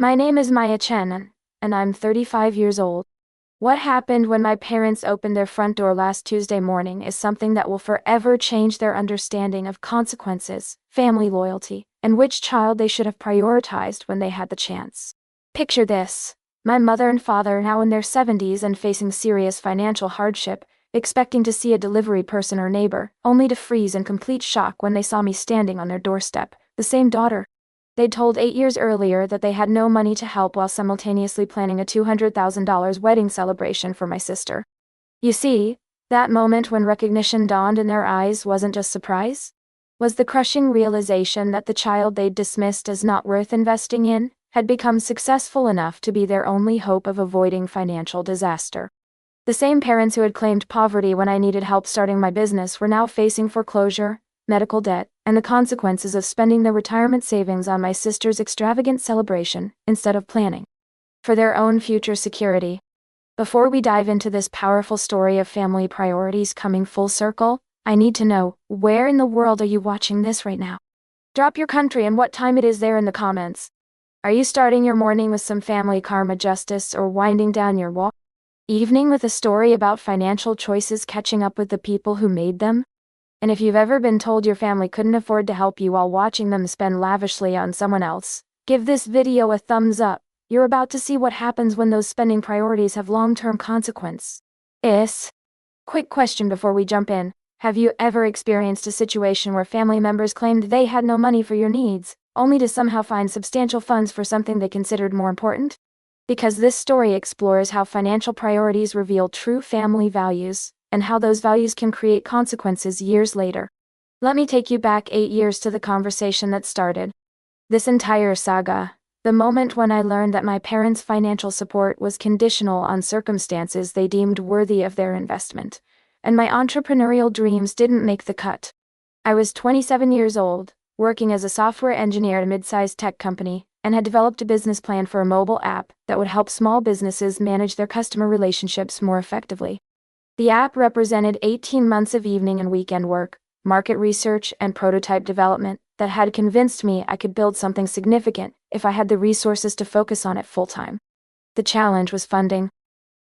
My name is Maya Chen, and I'm 35 years old. What happened when my parents opened their front door last Tuesday morning is something that will forever change their understanding of consequences, family loyalty, and which child they should have prioritized when they had the chance. Picture this. My mother and father, now in their 70s and facing serious financial hardship, expecting to see a delivery person or neighbor, only to freeze in complete shock when they saw me standing on their doorstep, the same daughter they'd told 8 years earlier that they had no money to help while simultaneously planning a $200,000 wedding celebration for my sister. You see, that moment when recognition dawned in their eyes wasn't just surprise. Was the crushing realization that the child they'd dismissed as not worth investing in had become successful enough to be their only hope of avoiding financial disaster. The same parents who had claimed poverty when I needed help starting my business were now facing foreclosure, medical debt, and the consequences of spending their retirement savings on my sister's extravagant celebration instead of planning for their own future security. Before we dive into this powerful story of family priorities coming full circle, I need to know, where in the world are you watching this right now? Drop your country and what time it is there in the comments. Are you starting your morning with some family karma justice or winding down your evening with a story about financial choices catching up with the people who made them? And if you've ever been told your family couldn't afford to help you while watching them spend lavishly on someone else, give this video a thumbs up. You're about to see what happens when those spending priorities have long-term consequences. Quick question before we jump in. Have you ever experienced a situation where family members claimed they had no money for your needs, only to somehow find substantial funds for something they considered more important? Because this story explores how financial priorities reveal true family values, and how those values can create consequences years later. Let me take you back 8 years to the conversation that started this entire saga, the moment when I learned that my parents' financial support was conditional on circumstances they deemed worthy of their investment, and my entrepreneurial dreams didn't make the cut. I was 27 years old, working as a software engineer at a mid-sized tech company, and had developed a business plan for a mobile app that would help small businesses manage their customer relationships more effectively. The app represented 18 months of evening and weekend work, market research, and prototype development that had convinced me I could build something significant if I had the resources to focus on it full-time. The challenge was funding.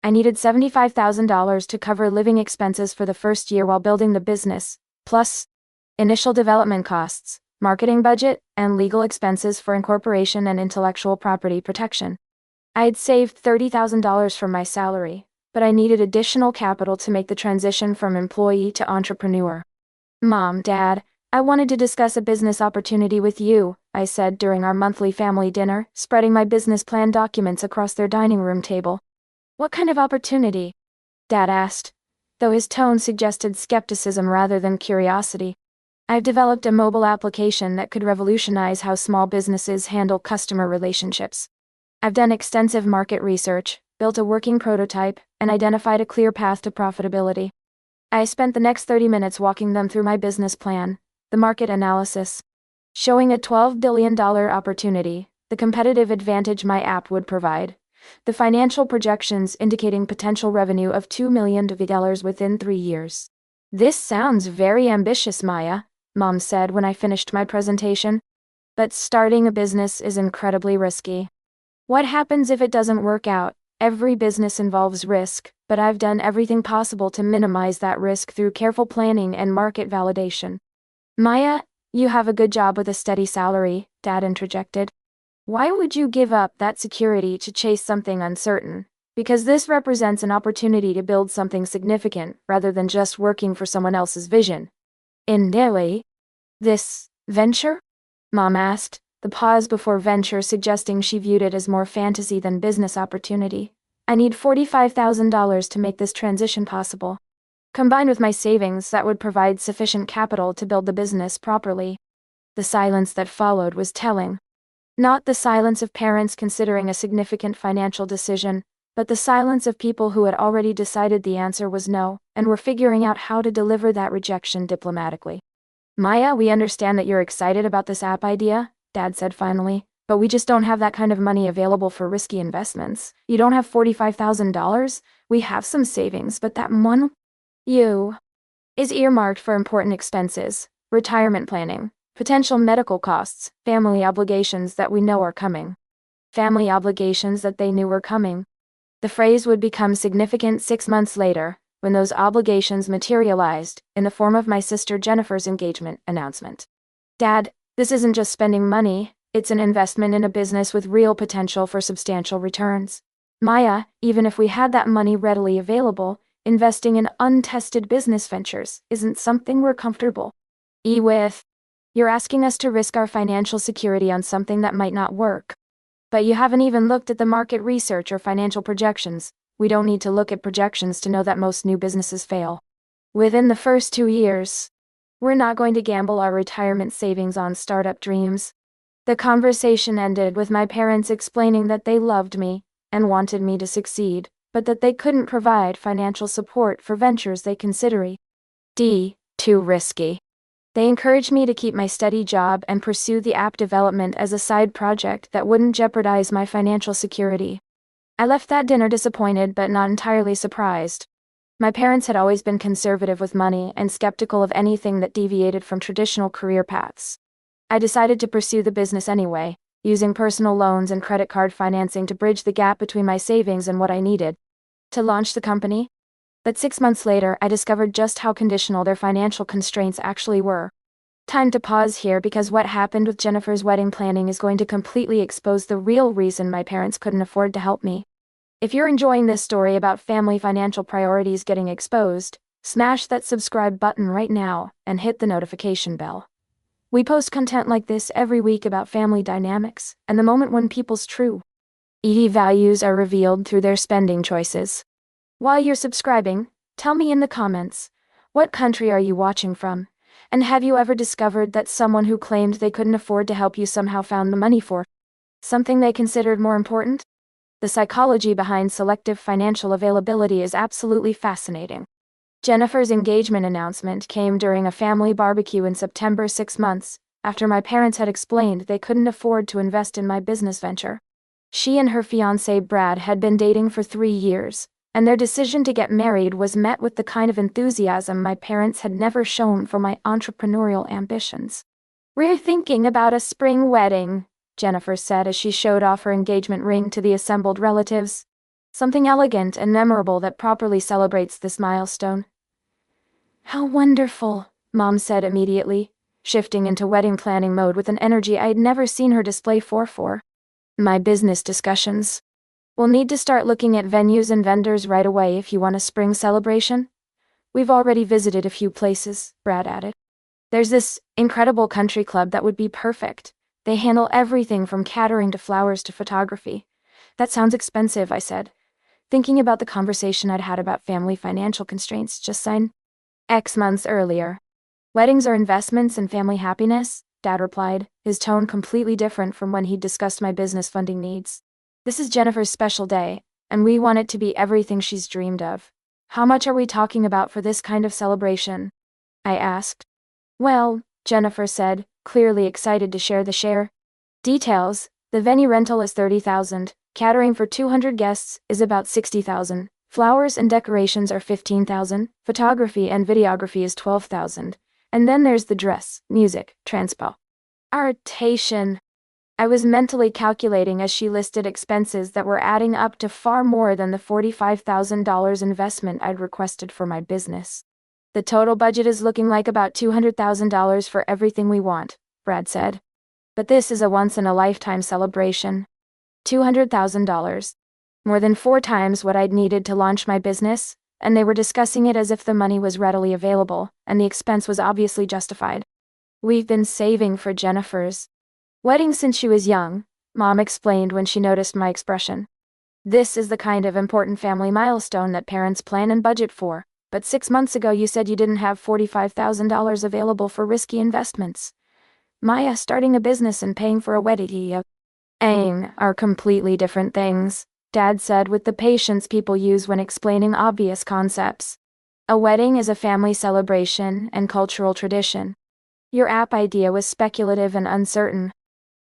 I needed $75,000 to cover living expenses for the first year while building the business, plus initial development costs, marketing budget, and legal expenses for incorporation and intellectual property protection. I had saved $30,000 from my salary, but I needed additional capital to make the transition from employee to entrepreneur. Mom, Dad, I wanted to discuss a business opportunity with you, I said during our monthly family dinner, spreading my business plan documents across their dining room table. What kind of opportunity? Dad asked, though his tone suggested skepticism rather than curiosity. I've developed a mobile application that could revolutionize how small businesses handle customer relationships. I've done extensive market research, built a working prototype, and identified a clear path to profitability. I spent the next 30 minutes walking them through my business plan, the market analysis, showing a $12 billion opportunity, the competitive advantage my app would provide, the financial projections indicating potential revenue of $2 million within 3 years. This sounds very ambitious, Maya, Mom said when I finished my presentation. But starting a business is incredibly risky. What happens if it doesn't work out? Every business involves risk, but I've done everything possible to minimize that risk through careful planning and market validation. Maya, you have a good job with a steady salary, Dad interjected. Why would you give up that security to chase something uncertain? Because this represents an opportunity to build something significant rather than just working for someone else's vision. In Delhi, this venture? Mom asked, the pause before venture suggesting she viewed it as more fantasy than business opportunity. I need $45,000 to make this transition possible. Combined with my savings, that would provide sufficient capital to build the business properly. The silence that followed was telling. Not the silence of parents considering a significant financial decision, but the silence of people who had already decided the answer was no, and were figuring out how to deliver that rejection diplomatically. Maya, we understand that you're excited about this app idea, Dad said finally, but we just don't have that kind of money available for risky investments. You don't have $45,000? We have some savings, but that one is earmarked for important expenses, retirement planning, potential medical costs, family obligations that we know are coming. family obligations that they knew were coming. The phrase would become significant 6 months later, when those obligations materialized in the form of my sister Jennifer's engagement announcement. Dad, this isn't just spending money, it's an investment in a business with real potential for substantial returns. Maya, even if we had that money readily available, investing in untested business ventures isn't something we're comfortable with. You're asking us to risk our financial security on something that might not work. But you haven't even looked at the market research or financial projections. We don't need to look at projections to know that most new businesses fail within the first 2 years. We're not going to gamble our retirement savings on startup dreams. The conversation ended with my parents explaining that they loved me and wanted me to succeed, but that they couldn't provide financial support for ventures they consider too risky. They encouraged me to keep my steady job and pursue the app development as a side project that wouldn't jeopardize my financial security. I left that dinner disappointed but not entirely surprised. My parents had always been conservative with money and skeptical of anything that deviated from traditional career paths. I decided to pursue the business anyway, using personal loans and credit card financing to bridge the gap between my savings and what I needed to launch the company. But 6 months later, I discovered just how conditional their financial constraints actually were. Time to pause here because what happened with Jennifer's wedding planning is going to completely expose the real reason my parents couldn't afford to help me. If you're enjoying this story about family financial priorities getting exposed, smash that subscribe button right now and hit the notification bell. We post content like this every week about family dynamics and the moment when people's true values are revealed through their spending choices. While you're subscribing, tell me in the comments, what country are you watching from? And have you ever discovered that someone who claimed they couldn't afford to help you somehow found the money for something they considered more important? The psychology behind selective financial availability is absolutely fascinating. Jennifer's engagement announcement came during a family barbecue in September, 6 months after my parents had explained they couldn't afford to invest in my business venture. She and her fiancé Brad had been dating for 3 years, and their decision to get married was met with the kind of enthusiasm my parents had never shown for my entrepreneurial ambitions. "We're thinking about a spring wedding," Jennifer said as she showed off her engagement ring to the assembled relatives. "Something elegant and memorable that properly celebrates this milestone." "How wonderful," Mom said immediately, shifting into wedding planning mode with an energy I'd never seen her display for my business discussions. "We'll need to start looking at venues and vendors right away if you want a spring celebration. We've already visited a few places," Brad added. "There's this incredible country club that would be perfect. They handle everything from catering to flowers to photography." "That sounds expensive," I said, thinking about the conversation I'd had about family financial constraints just signed X months earlier. "Weddings are investments in family happiness," Dad replied, his tone completely different from when he'd discussed my business funding needs. "This is Jennifer's special day, and we want it to be everything she's dreamed of. How much are we talking about for this kind of celebration?" I asked. "Well," Jennifer said, clearly excited to share the details, "the venue rental is $30,000, catering for 200 guests is about $60,000, flowers and decorations are $15,000, photography and videography is $12,000, and then there's the dress, music, transportation." I was mentally calculating as she listed expenses that were adding up to far more than the $45,000 investment I'd requested for my business. "The total budget is looking like about $200,000 for everything we want," Brad said. "But this is a once-in-a-lifetime celebration. $200,000. More than 4 times what I'd needed to launch my business, and they were discussing it as if the money was readily available, and the expense was obviously justified. "We've been saving for Jennifer's wedding since she was young," Mom explained when she noticed my expression. "This is the kind of important family milestone that parents plan and budget for, but 6 months ago you said you didn't have $45,000 available for risky investments. Maya, starting a business and paying for a wedding are completely different things," Dad said with the patience people use when explaining obvious concepts. "A wedding is a family celebration and cultural tradition. Your app idea was speculative and uncertain.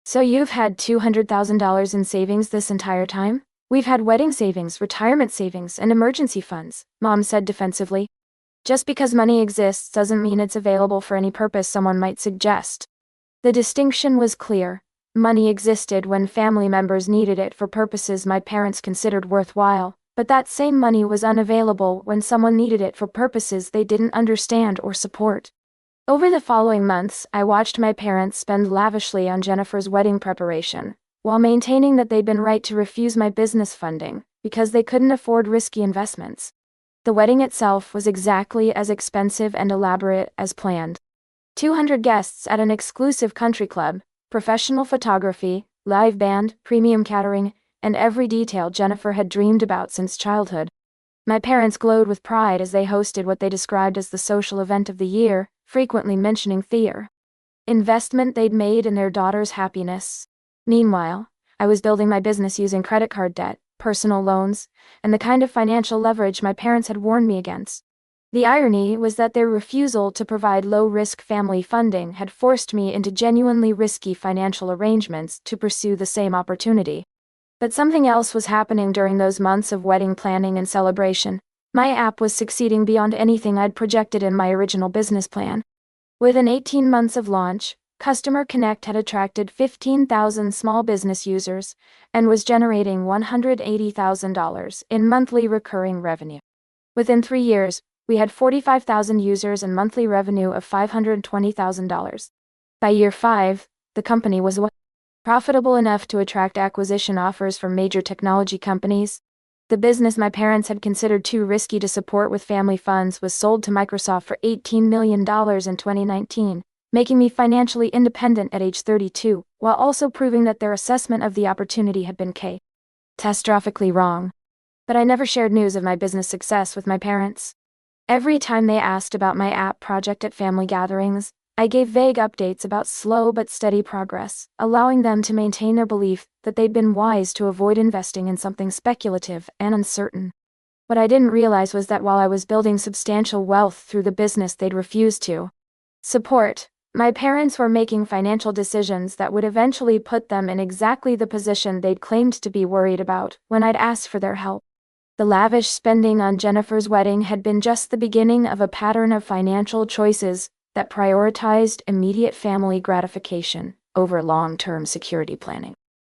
So you've had $200,000 in savings this entire time?" "We've had wedding savings, retirement savings, and emergency funds," Mom said defensively. "Just because money exists doesn't mean it's available for any purpose someone might suggest." The distinction was clear, Money existed when family members needed it for purposes my parents considered worthwhile, but that same money was unavailable when someone needed it for purposes they didn't understand or support. Over the following months, I watched my parents spend lavishly on Jennifer's wedding preparation, while maintaining that they'd been right to refuse my business funding, because they couldn't afford risky investments. The wedding itself was exactly as expensive and elaborate as planned. 200 guests at an exclusive country club, professional photography, live band, premium catering, and every detail Jennifer had dreamed about since childhood. My parents glowed with pride as they hosted what they described as the social event of the year, frequently mentioning the investment they'd made in their daughter's happiness. Meanwhile, I was building my business using credit card debt, personal loans, and the kind of financial leverage my parents had warned me against. The irony was that their refusal to provide low-risk family funding had forced me into genuinely risky financial arrangements to pursue the same opportunity. But something else was happening during those months of wedding planning and celebration. My app was succeeding beyond anything I'd projected in my original business plan. Within 18 months of launch, Customer Connect had attracted 15,000 small business users and was generating $180,000 in monthly recurring revenue. Within 3 years, we had 45,000 users and monthly revenue of $520,000. By year 5, the company was profitable enough to attract acquisition offers from major technology companies. The business my parents had considered too risky to support with family funds was sold to Microsoft for $18 million in 2019, making me financially independent at age 32, while also proving that their assessment of the opportunity had been catastrophically wrong. But I never shared news of my business success with my parents. Every time they asked about my app project at family gatherings, I gave vague updates about slow but steady progress, allowing them to maintain their belief that they'd been wise to avoid investing in something speculative and uncertain. What I didn't realize was that while I was building substantial wealth through the business they'd refused to support, my parents were making financial decisions that would eventually put them in exactly the position they'd claimed to be worried about when I'd asked for their help. The lavish spending on Jennifer's wedding had been just the beginning of a pattern of financial choices that prioritized immediate family gratification over long-term security planning.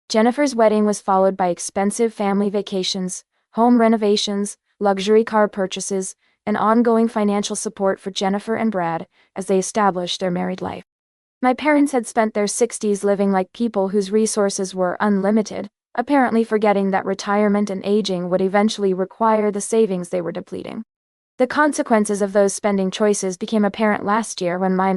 Jennifer's wedding was followed by expensive family vacations, home renovations, luxury car purchases, and ongoing financial support for Jennifer and Brad as they established their married life. My parents had spent their 60s living like people whose resources were unlimited, apparently forgetting that retirement and aging would eventually require the savings they were depleting. The consequences of those spending choices became apparent last year when my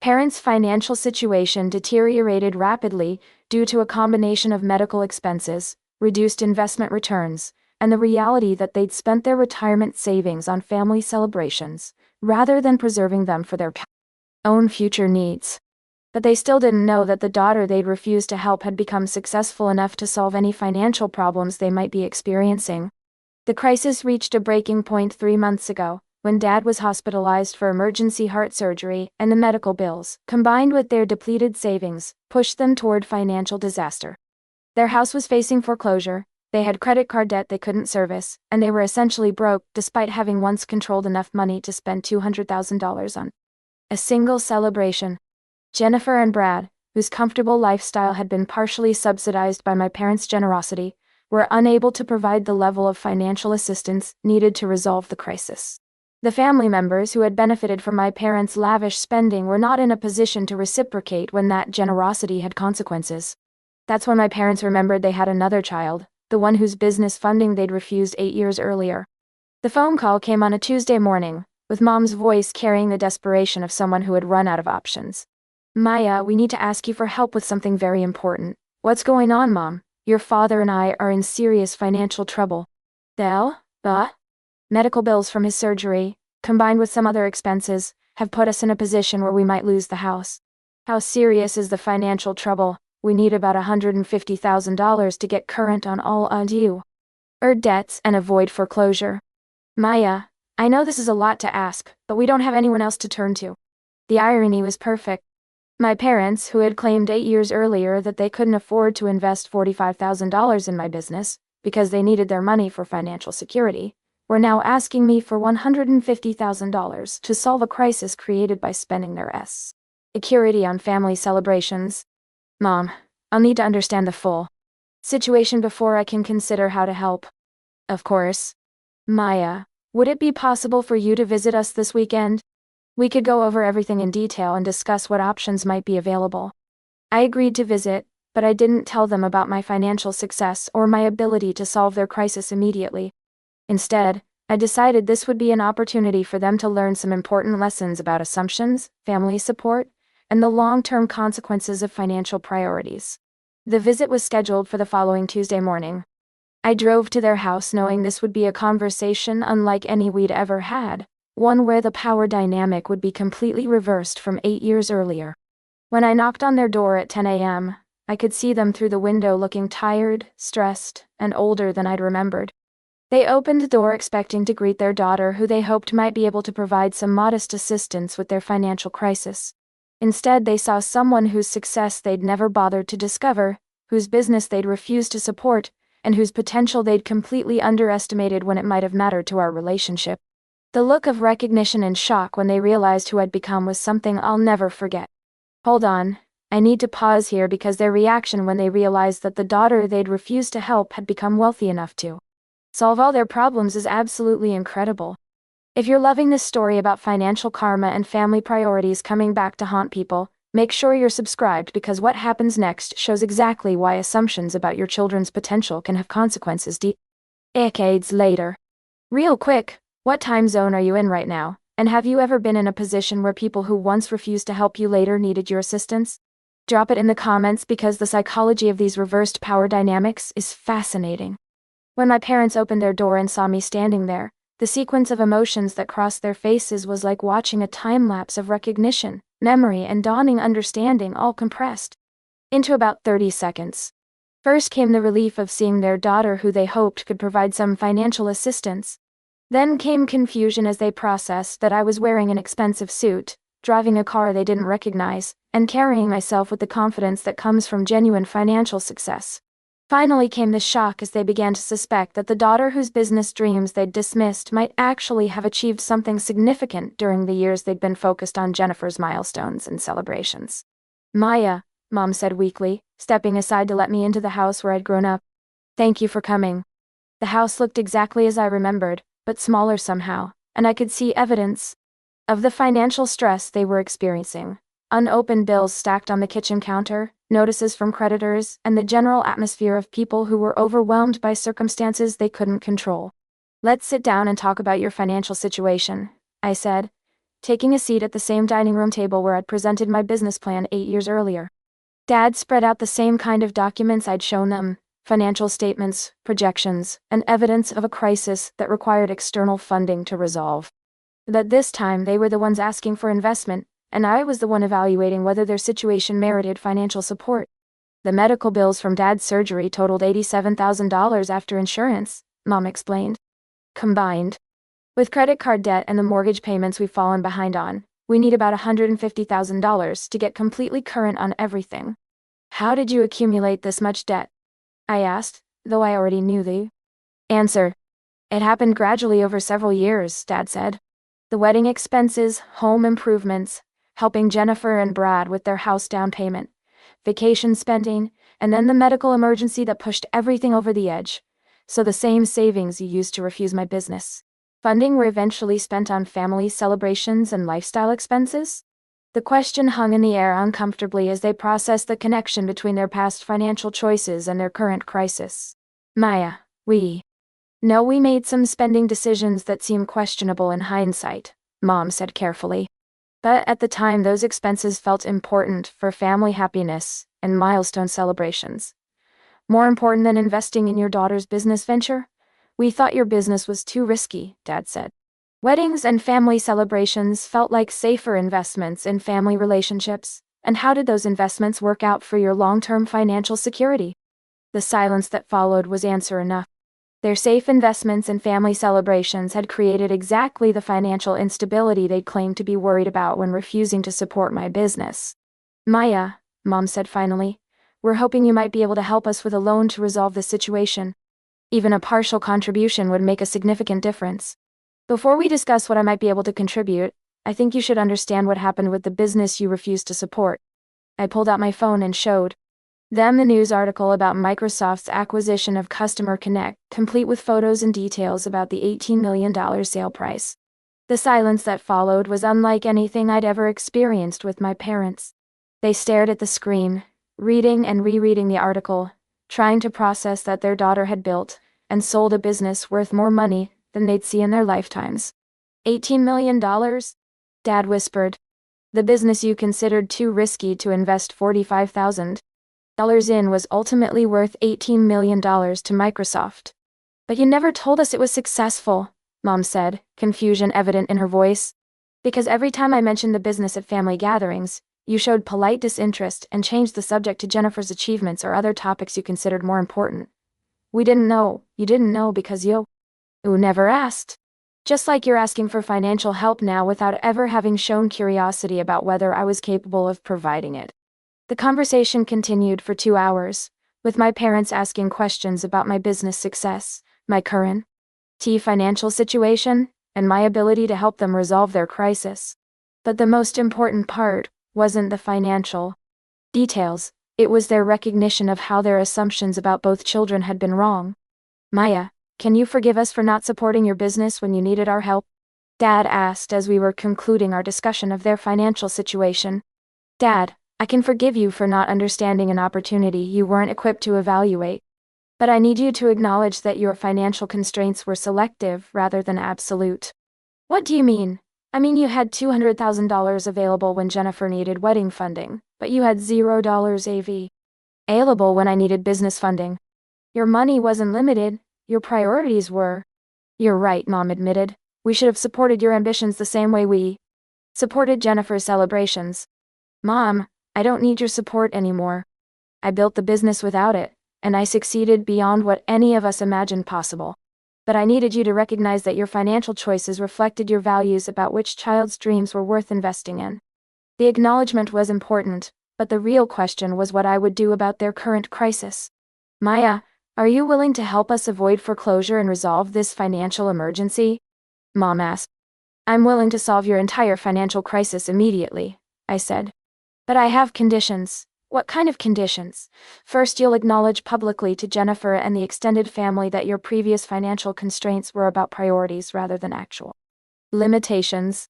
parents' financial situation deteriorated rapidly due to a combination of medical expenses, reduced investment returns, and the reality that they'd spent their retirement savings on family celebrations, rather than preserving them for their own future needs. But they still didn't know that the daughter they'd refused to help had become successful enough to solve any financial problems they might be experiencing. The crisis reached a breaking point 3 months ago, when Dad was hospitalized for emergency heart surgery, and the medical bills, combined with their depleted savings, pushed them toward financial disaster. Their house was facing foreclosure, they had credit card debt they couldn't service, and they were essentially broke despite having once controlled enough money to spend $200,000 on a single celebration. Jennifer and Brad, whose comfortable lifestyle had been partially subsidized by my parents' generosity, were unable to provide the level of financial assistance needed to resolve the crisis. The family members who had benefited from my parents' lavish spending were not in a position to reciprocate when that generosity had consequences. That's when my parents remembered they had another child, the one whose business funding they'd refused 8 years earlier. The phone call came on a Tuesday morning, with Mom's voice carrying the desperation of someone who had run out of options. "Maya, we need to ask you for help with something very important." "What's going on, Mom? Your father and I are in serious financial trouble." Medical bills from his surgery, combined with some other expenses, have put us in a position where we might lose the house." "How serious is the financial trouble?" "We need about $150,000 to get current on all undue debts and avoid foreclosure." "Maya, I know this is a lot to ask, but we don't have anyone else to turn to." The irony was perfect. My parents, who had claimed 8 years earlier that they couldn't afford to invest $45,000 in my business, because they needed their money for financial security, were now asking me for $150,000 to solve a crisis created by spending their security on family celebrations. "Mom, I'll need to understand the full situation before I can consider how to help. Of course. Maya, would it be possible for you to visit us this weekend? We could go over everything in detail and discuss what options might be available. I agreed to visit, but I didn't tell them about my financial success or my ability to solve their crisis immediately. Instead, I decided this would be an opportunity for them to learn some important lessons about assumptions, family support, and the long-term consequences of financial priorities. The visit was scheduled for the following Tuesday morning. I drove to their house knowing this would be a conversation unlike any we'd ever had, one where the power dynamic would be completely reversed from 8 years earlier. When I knocked on their door at 10 a.m., I could see them through the window looking tired, stressed, and older than I'd remembered. They opened the door expecting to greet their daughter, who they hoped might be able to provide some modest assistance with their financial crisis. Instead, they saw someone whose success they'd never bothered to discover, whose business they'd refused to support, and whose potential they'd completely underestimated when it might have mattered to our relationship. The look of recognition and shock when they realized who I'd become was something I'll never forget. Hold on, I need to pause here because their reaction when they realized that the daughter they'd refused to help had become wealthy enough to solve all their problems is absolutely incredible. If you're loving this story about financial karma and family priorities coming back to haunt people, make sure you're subscribed because what happens next shows exactly why assumptions about your children's potential can have consequences decades later. Real quick, what time zone are you in right now? And have you ever been in a position where people who once refused to help you later needed your assistance? Drop it in the comments because the psychology of these reversed power dynamics is fascinating. When my parents opened their door and saw me standing there, the sequence of emotions that crossed their faces was like watching a time-lapse of recognition, memory, and dawning understanding all compressed into about 30 seconds. First came the relief of seeing their daughter, who they hoped could provide some financial assistance. Then came confusion as they processed that I was wearing an expensive suit, driving a car they didn't recognize, and carrying myself with the confidence that comes from genuine financial success. Finally came the shock as they began to suspect that the daughter whose business dreams they'd dismissed might actually have achieved something significant during the years they'd been focused on Jennifer's milestones and celebrations. Maya, Mom said weakly, stepping aside to let me into the house where I'd grown up. Thank you for coming. The house looked exactly as I remembered, but smaller somehow, and I could see evidence of the financial stress they were experiencing. Unopened bills stacked on the kitchen counter, notices from creditors, and the general atmosphere of people who were overwhelmed by circumstances they couldn't control. Let's sit down and talk about your financial situation, I said, taking a seat at the same dining room table where I'd presented my business plan 8 years earlier. Dad spread out the same kind of documents I'd shown them, financial statements, projections, and evidence of a crisis that required external funding to resolve. But this time they were the ones asking for investment, and I was the one evaluating whether their situation merited financial support. The medical bills from Dad's surgery totaled $87,000 after insurance, Mom explained. Combined with credit card debt and the mortgage payments we've fallen behind on, we need about $150,000 to get completely current on everything. How did you accumulate this much debt? I asked, though I already knew the answer. It happened gradually over several years, Dad said. The wedding expenses, home improvements, helping Jennifer and Brad with their house down payment, vacation spending, and then the medical emergency that pushed everything over the edge. So the same savings you used to refuse my business funding were eventually spent on family celebrations and lifestyle expenses? The question hung in the air uncomfortably as they processed the connection between their past financial choices and their current crisis. Maya, we made some spending decisions that seem questionable in hindsight, Mom said carefully. But at the time those expenses felt important for family happiness and milestone celebrations. More important than investing in your daughter's business venture? We thought your business was too risky, Dad said. Weddings and family celebrations felt like safer investments in family relationships, and how did those investments work out for your long-term financial security? The silence that followed was answer enough. Their safe investments in family celebrations had created exactly the financial instability they'd claimed to be worried about when refusing to support my business. Maya, Mom said finally, we're hoping you might be able to help us with a loan to resolve this situation. Even a partial contribution would make a significant difference. Before we discuss what I might be able to contribute, I think you should understand what happened with the business you refused to support. I pulled out my phone and showed Then the news article about Microsoft's acquisition of Customer Connect, complete with photos and details about the $18 million sale price. The silence that followed was unlike anything I'd ever experienced with my parents. They stared at the screen, reading and rereading the article, trying to process that their daughter had built and sold a business worth more money than they'd see in their lifetimes. $18 million? Dad whispered. The business you considered too risky to invest $45,000 in was ultimately worth $18 million to Microsoft. But you never told us it was successful, Mom said, confusion evident in her voice. Because every time I mentioned the business at family gatherings, you showed polite disinterest and changed the subject to Jennifer's achievements or other topics you considered more important. We didn't know. You didn't know because you never asked. Just like you're asking for financial help now without ever having shown curiosity about whether I was capable of providing it. The conversation continued for 2 hours, with my parents asking questions about my business success, my current financial situation, and my ability to help them resolve their crisis. But the most important part wasn't the financial details, it was their recognition of how their assumptions about both children had been wrong. Maya, can you forgive us for not supporting your business when you needed our help? Dad asked as we were concluding our discussion of their financial situation. Dad, I can forgive you for not understanding an opportunity you weren't equipped to evaluate. But I need you to acknowledge that your financial constraints were selective rather than absolute. What do you mean? I mean you had $200,000 available when Jennifer needed wedding funding, but you had $0 AV available when I needed business funding. Your money wasn't limited, your priorities were. You're right, Mom admitted. We should have supported your ambitions the same way we supported Jennifer's celebrations. Mom, I don't need your support anymore. I built the business without it, and I succeeded beyond what any of us imagined possible. But I needed you to recognize that your financial choices reflected your values about which child's dreams were worth investing in. The acknowledgement was important, but the real question was what I would do about their current crisis. Maya, are you willing to help us avoid foreclosure and resolve this financial emergency? Mom asked. I'm willing to solve your entire financial crisis immediately, I said. But I have conditions. What kind of conditions? First, you'll acknowledge publicly to Jennifer and the extended family that your previous financial constraints were about priorities rather than actual limitations.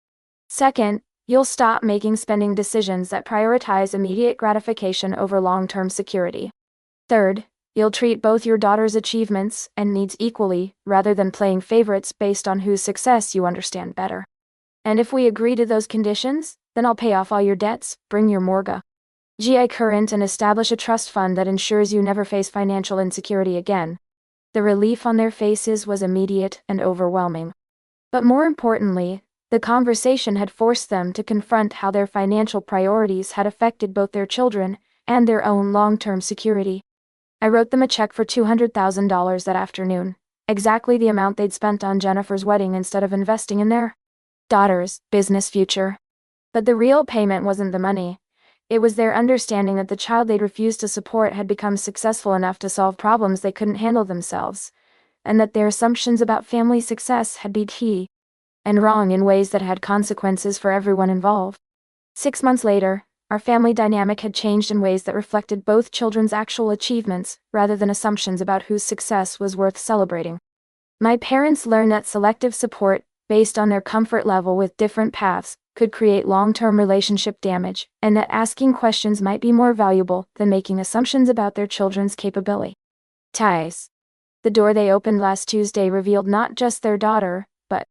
Second, you'll stop making spending decisions that prioritize immediate gratification over long-term security. Third, you'll treat both your daughter's achievements and needs equally, rather than playing favorites based on whose success you understand better. And if we agree to those conditions, then I'll pay off all your debts, bring your mortgage current, and establish a trust fund that ensures you never face financial insecurity again. The relief on their faces was immediate and overwhelming. But more importantly, the conversation had forced them to confront how their financial priorities had affected both their children and their own long-term security. I wrote them a check for $200,000 that afternoon, exactly the amount they'd spent on Jennifer's wedding instead of investing in their daughter's business future. But the real payment wasn't the money. It was their understanding that the child they'd refused to support had become successful enough to solve problems they couldn't handle themselves, and that their assumptions about family success had been key and wrong in ways that had consequences for everyone involved. 6 months later, our family dynamic had changed in ways that reflected both children's actual achievements rather than assumptions about whose success was worth celebrating. My parents learned that selective support, based on their comfort level with different paths, could create long-term relationship damage, and that asking questions might be more valuable than making assumptions about their children's capability. Ties. The door they opened last Tuesday revealed not just their daughter, but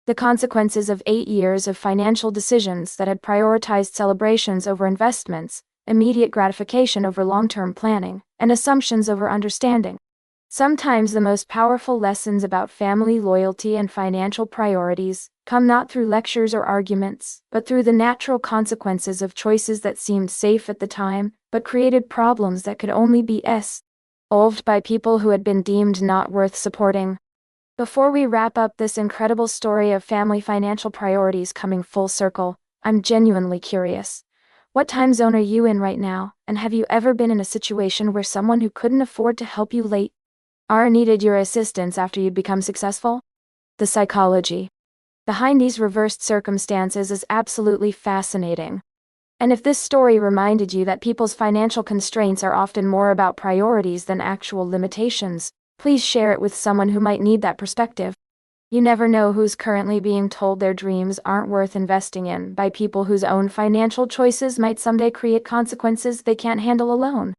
the consequences of 8 years of financial decisions that had prioritized celebrations over investments, immediate gratification over long-term planning, and assumptions over understanding. Sometimes the most powerful lessons about family loyalty and financial priorities come not through lectures or arguments, but through the natural consequences of choices that seemed safe at the time, but created problems that could only be solved by people who had been deemed not worth supporting. Before we wrap up this incredible story of family financial priorities coming full circle, I'm genuinely curious. What time zone are you in right now, and have you ever been in a situation where someone who couldn't afford to help you later needed your assistance after you'd become successful? The psychology behind these reversed circumstances is absolutely fascinating. And if this story reminded you that people's financial constraints are often more about priorities than actual limitations, please share it with someone who might need that perspective. You never know who's currently being told their dreams aren't worth investing in by people whose own financial choices might someday create consequences they can't handle alone.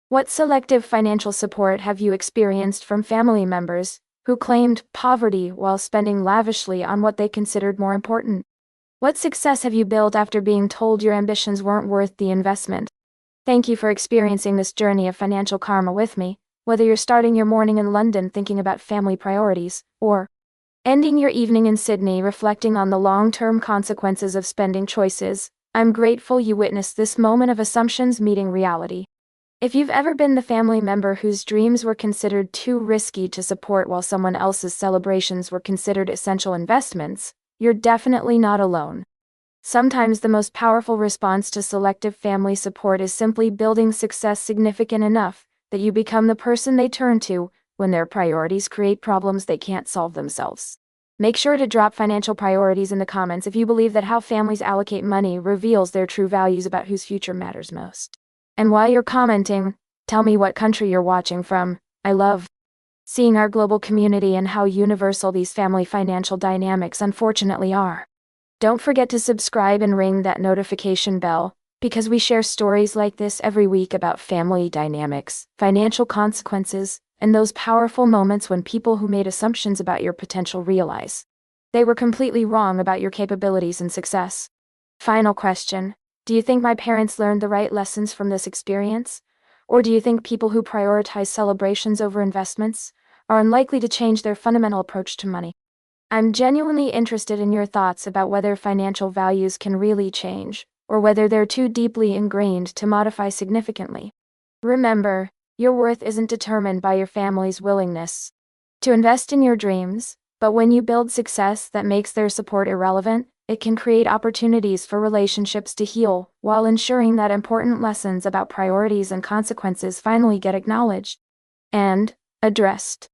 What selective financial support have you experienced from family members who claimed poverty while spending lavishly on what they considered more important? What success have you built after being told your ambitions weren't worth the investment? Thank you for experiencing this journey of financial karma with me, whether you're starting your morning in London thinking about family priorities, or ending your evening in Sydney reflecting on the long-term consequences of spending choices. I'm grateful you witnessed this moment of assumptions meeting reality. If you've ever been the family member whose dreams were considered too risky to support while someone else's celebrations were considered essential investments, you're definitely not alone. Sometimes the most powerful response to selective family support is simply building success significant enough that you become the person they turn to when their priorities create problems they can't solve themselves. Make sure to drop financial priorities in the comments if you believe that how families allocate money reveals their true values about whose future matters most. And while you're commenting, tell me what country you're watching from. I love seeing our global community and how universal these family financial dynamics unfortunately are. Don't forget to subscribe and ring that notification bell, because we share stories like this every week about family dynamics, financial consequences, and those powerful moments when people who made assumptions about your potential realize they were completely wrong about your capabilities and success. Final question. Do you think my parents learned the right lessons from this experience? Or do you think people who prioritize celebrations over investments are unlikely to change their fundamental approach to money? I'm genuinely interested in your thoughts about whether financial values can really change, or whether they're too deeply ingrained to modify significantly. Remember, your worth isn't determined by your family's willingness to invest in your dreams, but when you build success that makes their support irrelevant, it can create opportunities for relationships to heal, while ensuring that important lessons about priorities and consequences finally get acknowledged and addressed.